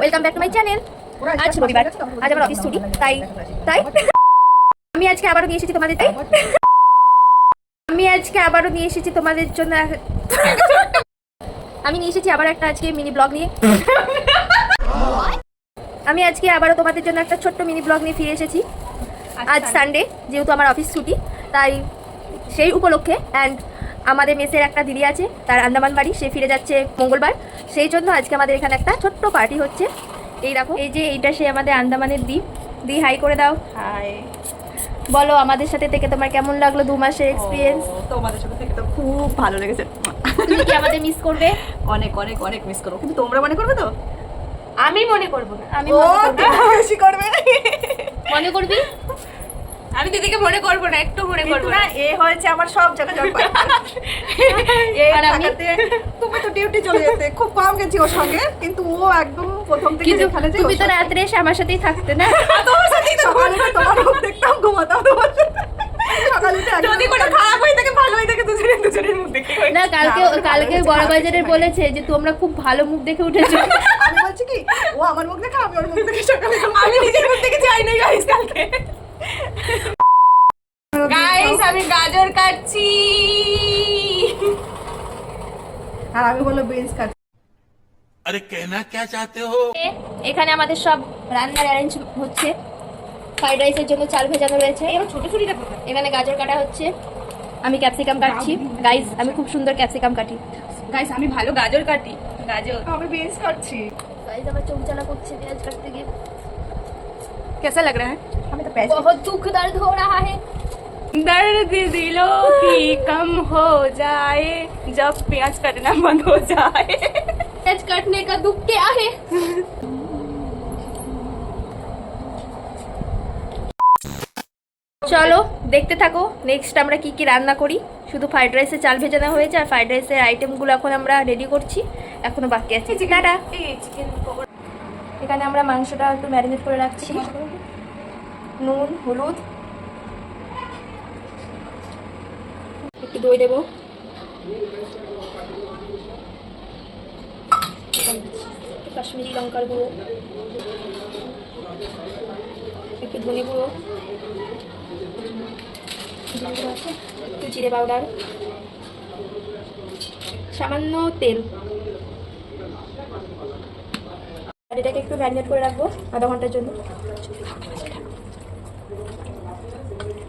Welcome back to my channel. আজ রবিবার, আজ আমার অফিস ছুটি, তাই তাই আমি আজকে আবারও নিয়ে এসেছি তোমাদের জন্য আমি নিয়ে এসেছি আবার একটা আজকে মিনি ব্লগ নিয়ে। আমি আজকে আবারও তোমাদের জন্য একটা ছোট্ট মিনি ব্লগ নিয়ে ফিরে এসেছি। আজ সানডে, যেহেতু আমার অফিস ছুটি, তাই সেই উপলক্ষে অ্যান্ড আমাদের মেসের একটা দিদি আছে, তার আন্দামান বাড়ি, সে ফিরে যাচ্ছে মঙ্গলবার। সেই জন্য আজকে আমাদের এখানে একটা ছোট্ট পার্টি হচ্ছে। এই দেখো, এই যে এইটা সে আমাদের আন্দামানের দি হাই করে দাও। হাই, বলো আমাদের সাথে থেকে তোমার কেমন লাগলো 2 মাসের এক্সপিরিয়েন্স? তোমাদের সাথে থেকে তো খুব ভালো লেগেছে। তুমি কি আমাদের মিস করবে? অনেক অনেক অনেক মিস করো, কিন্তু তোমরা মনে করবে তো? আমি মনে করবো না। আমি বেশি করবে। মনে করবি? আমি দিদিকে মনে করবো না, একটু মনে করবো না, না। এ হয়েছে আমার সব জায়গা জল পায়। আর আমি? তুমি তো ডিউটি চলে যেতে, খুব কম গেছি ওর সঙ্গে, কিন্তু ও একদম প্রথম থেকে কিন্তু যেখানে তুমি তো রাত্রে এসে আমার সাথেই থাকতে না? তোমার সাথেই তো সকালে তোমার মুখ দেখতাম, ঘুমাতাম তোমার সাথে। সকালে তো একদম যদি কোনো খারাপ হয়ে থাকে ভালো হয়ে থাকে দুজনের মুখ দেখে হয়। না, কালকে বড় বাজারে বলেছে যে তোমরা খুব ভালো মুখ দেখে উঠেছো। আমি বলছি কি, ও আমার মুখ দেখে, আমি ওর মুখ দেখে সকালে আমি নিজের মুখ দেখে যাই নাই গাইস কালকে। গাইস আমি গাজর কাটছি। আর আমি বললো বেঞ্চ কাট। अरे कहना क्या चाहते हो? এখানে আমাদের সব রান্নার অ্যারেঞ্জ হচ্ছে। ফ্রাইড রাইসের জন্য চাল ভেজানো রয়েছে। এবার ছোট ছুরিটা কোথায়? এখানে গাজর কাটা হচ্ছে, আমি ক্যাপসিকাম কাটছি। গাইস আমি খুব সুন্দর ক্যাপসিকাম কাটি। গাইস আমি ভালো গাজর কাটি। গাজর আমি বেঞ্চ কাটছি। গাইস আমার চমচালা করছে পেঁয়াজ কাটতে গিয়ে। कैसा लग रहा है? আমি তো প্যাচ बहुत दुख दर्द हो रहा है। दर्द दिलों की कम हो जाए जब प्याज कटना बंद हो जाए। पेज काटने का दुख क्या है? চলো দেখতে থাকো নেক্সট আমরা কি কি রান্না করি। শুধু ফ্রাইড রাইসের চাল ভেজানো হয়েছে, আর ফ্রাইড রাইসের আইটেমগুলো এখন আমরা রেডি করছি, এখনো বাকি আছে। টাটা। এখানে আমরা মাংসটা একটু ম্যারিনেট করে রাখছি। নুন, হলুদ, একটু দই দেবো, কাশ্মীরি লঙ্কার গুঁড়ো, একটু ধনে গুঁড়ো, একটু জিরে পাউডার, সামান্য তেল। আর এটাকে একটু ম্যারিনেট করে রাখবো আধা ঘন্টার জন্য।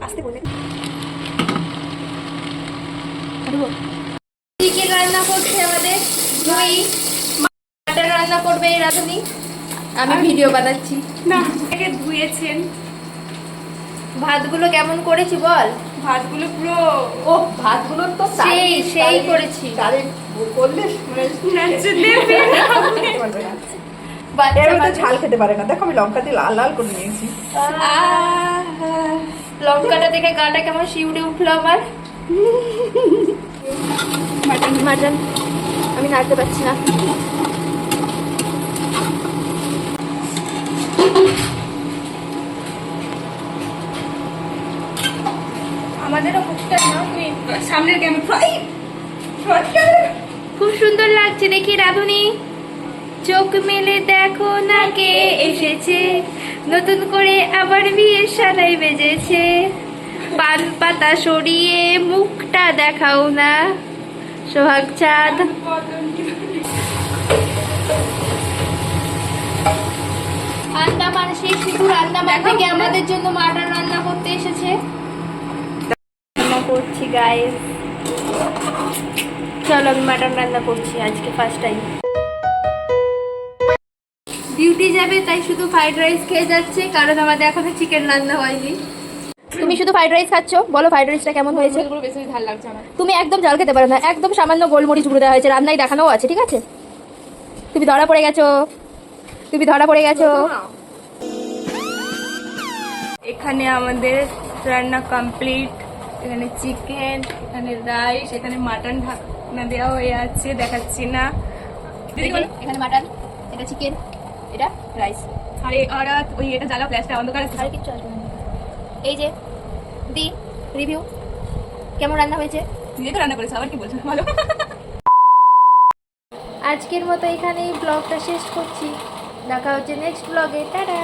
আসতে বলে। চিকেন রান্না করছে আমাদের দুই, মাটন রান্না করবে রাধুনি, আমি ভিডিও বানাচ্ছি। না একে ধুয়েছেন। ভাতগুলো কেমন করেছি বল? ভাতগুলো পুরো ও ভাতগুলো তো সেই করেছি। চারে করলে বাচ্চা এর মধ্যে মানুষ। ঝাল খেতে পারে না। দেখো আমি লঙ্কা দিয়ে লাল লাল করে নিয়েছি। লঙ্কাটা দেখে গাটা কেমন শিউরে উঠলো আমার। মাটন আমি নাড়তে পারছি না। আমাদেরও কুকটা না, তুমি সামনের ক্যামেরা খুব সুন্দর লাগছে দেখি রাধুনি। চোখ মেলে দেখো না কে এসেছে, নতুন করে আবার বিয়ের সানাই বেজেছে। পান পাতা সরিয়ে মুখটা দেখাও না, সোহাগ চাঁদ। আন্দামান, সেই শুধু আন্দামান থেকে আমাদের জন্য মাটন রান্না করতে এসেছে। রান্না করছি গাইস, চলো আমি মাটন রান্না করছি আজকে ফার্স্ট টাইম। ডিউটি যাবে তাই শুধু ফ্রাইড রাইস খেয়ে যাচ্ছে, কারণ আমাদের এখনো চিকেন রান্না হয়নি। তুমি শুধু ফ্রাইড রাইস খাচ্ছো, বলো ফ্রাইড রাইসটা কেমন হয়েছে? বেশি ঝাল লাগছে আমার। তুমি একদম ঝাল খেতে পারো না, একদম সামান্য গোলমরিচ গুঁড়ো দেওয়া হয়েছে, রান্নায় দেখানোও আছে, ঠিক আছে? তুমি ধরা পড়ে গেছো, তুমি ধরা পড়ে গেছো। এখানে আমাদের রান্না কমপ্লিট। এখানে চিকেন, এখানে রাইস, এখানে মাটন ঢাকনা দেওয়া হয়ে আছে, দেখাচ্ছি না। এখানে মাটন, এটা চিকেন, এটা রাইস, আর ওই এটা জ্বালা ফ্ল্যাশটা অন্ধকার আর কিছু আসবে না। এই যে দি রিভিউ, কেমন রান্না হয়েছে? নিজে তো রান্না করেছে, আবার কি বলছো ভালো। আজকের মতো এখানেই ব্লগটা শেষ করছি। দেখা হচ্ছে নেক্সট ব্লগে, টাটা।